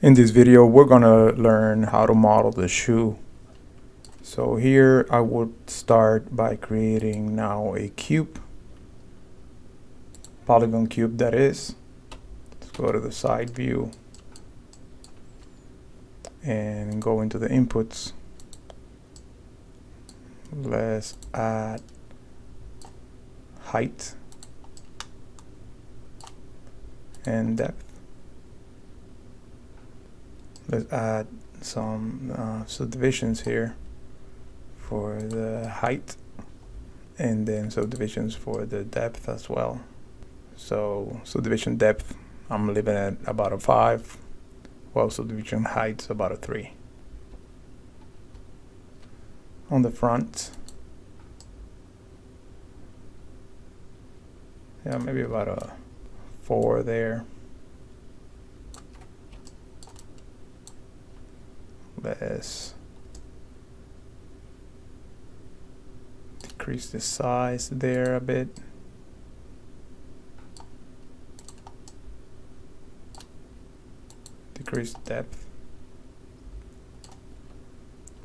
In this video, we're gonna learn how to model the shoe. So here I would start by creating now a cube, polygon cube that is. Let's go to the side view and go into the inputs. Let's add height and depth. Let's add some subdivisions here for the height and then subdivisions for the depth as well. So subdivision depth, I'm leaving at about a 5, while subdivision height's about a 3. On the front, yeah, maybe about a 4 there. Let's decrease the size there a bit. Decrease depth.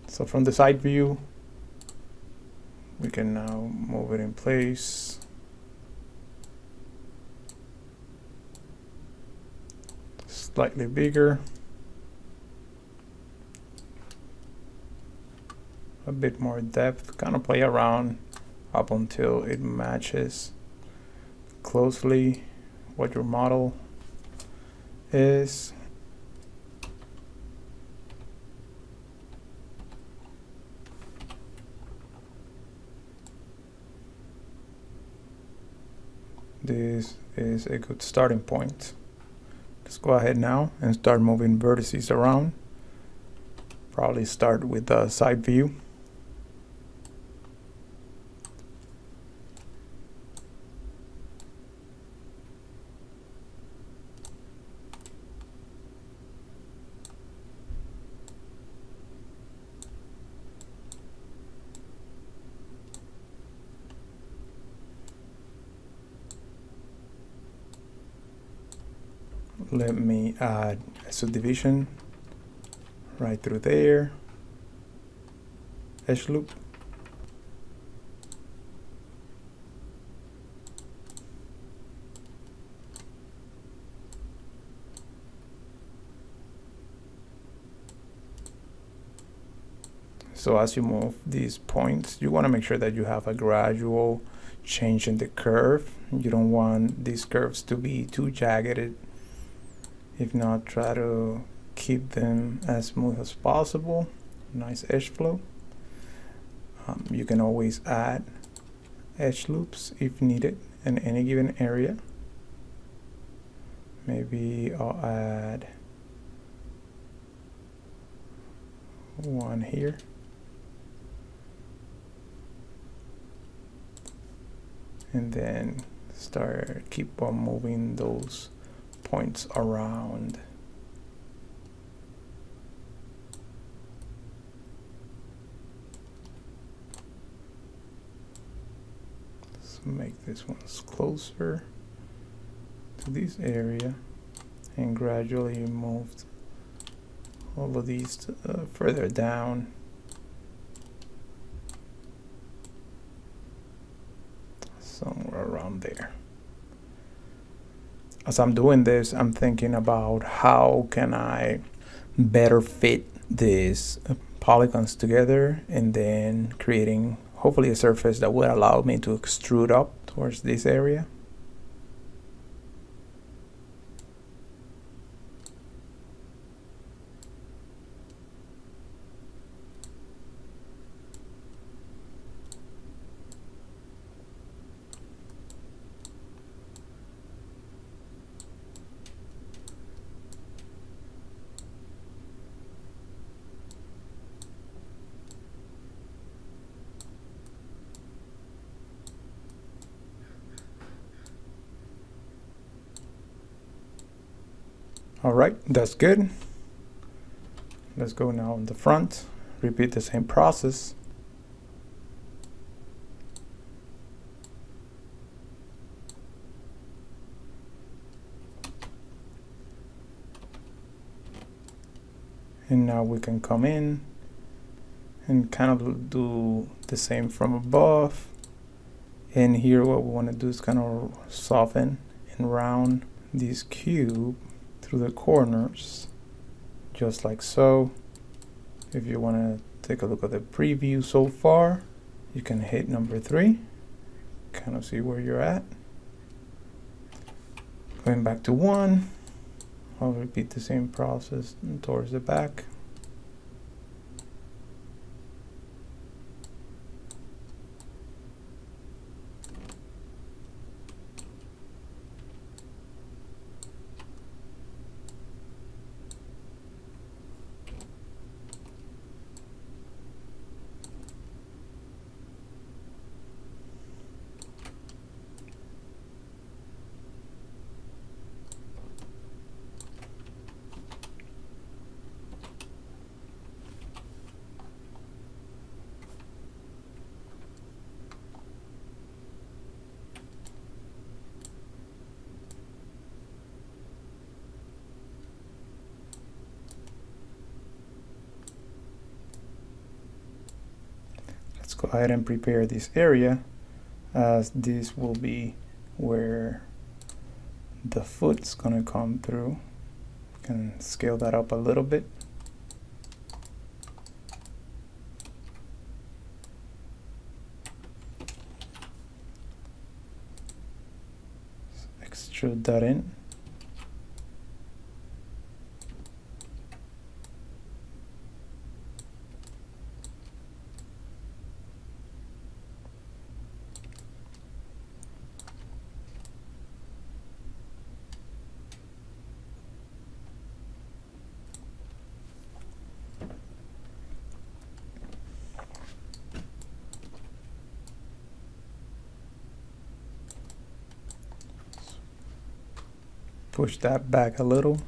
So from the side view, we can now move it in place. Slightly bigger. A bit more depth, kind of play around up until it matches closely what your model is. This is a good starting point. Let's go ahead now and start moving vertices around. Probably start with the side view. Let me add a subdivision right through there. Edge loop. So as you move these points, you want to make sure that you have a gradual change in the curve. You don't want these curves to be too jagged. If not, try to keep them as smooth as possible. Nice edge flow. You can always add edge loops if needed in any given area. Maybe I'll add one here. And then keep on moving those points around. Let's make this one closer to this area and gradually move all of these further down. Somewhere around there. As I'm doing this, I'm thinking about how can I better fit these polygons together and then creating hopefully a surface that would allow me to extrude up towards this area. All right, that's good. Let's go now on the front, repeat the same process. And now we can come in and kind of do the same from above. And here what we want to do is kind of soften and round this cube through the corners, just like so. If you want to take a look at the preview so far, you can hit number 3, kind of see where you're at. Going back to 1, I'll repeat the same process towards the back. Let's go ahead and prepare this area, as this will be where the foot's gonna come through. Can scale that up a little bit. Extrude that in. Push that back a little.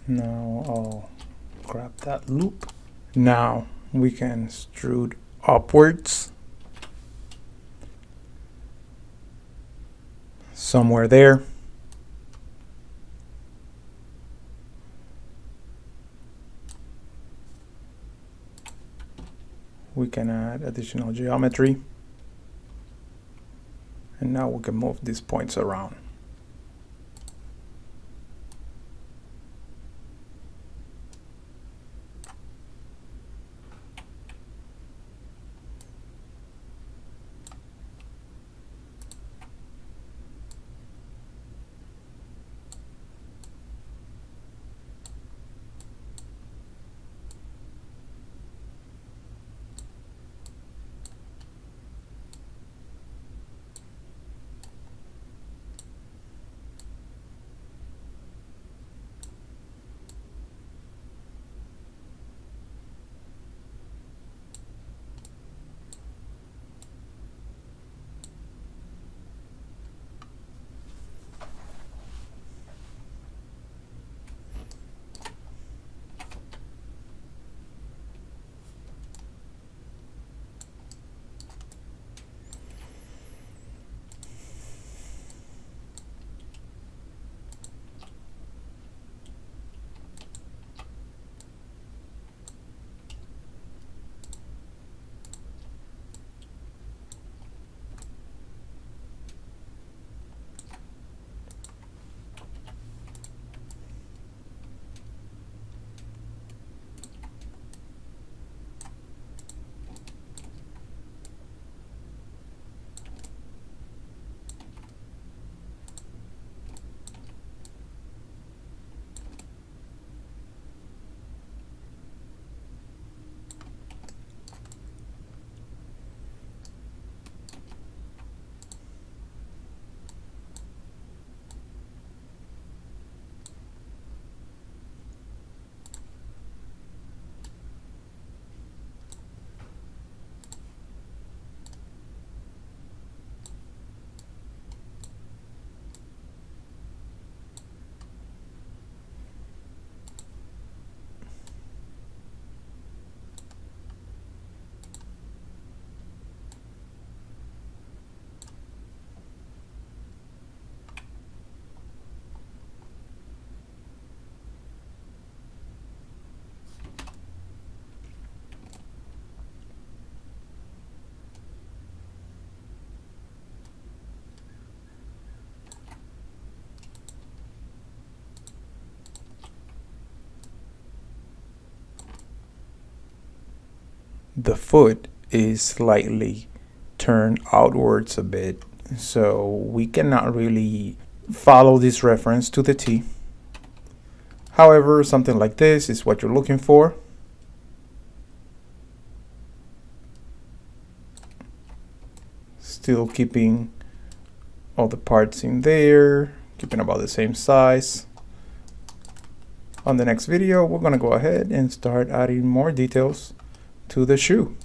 Now I'll grab that loop. Now we can extrude upwards. Somewhere there. We can add additional geometry. And now we can move these points around. the foot is slightly turned outwards a bit, so we cannot really follow this reference to the T. However, something like this is what you're looking for. Still keeping all the parts in there, keeping about the same size. On the next video, we're going to go ahead and start adding more details to the shoe.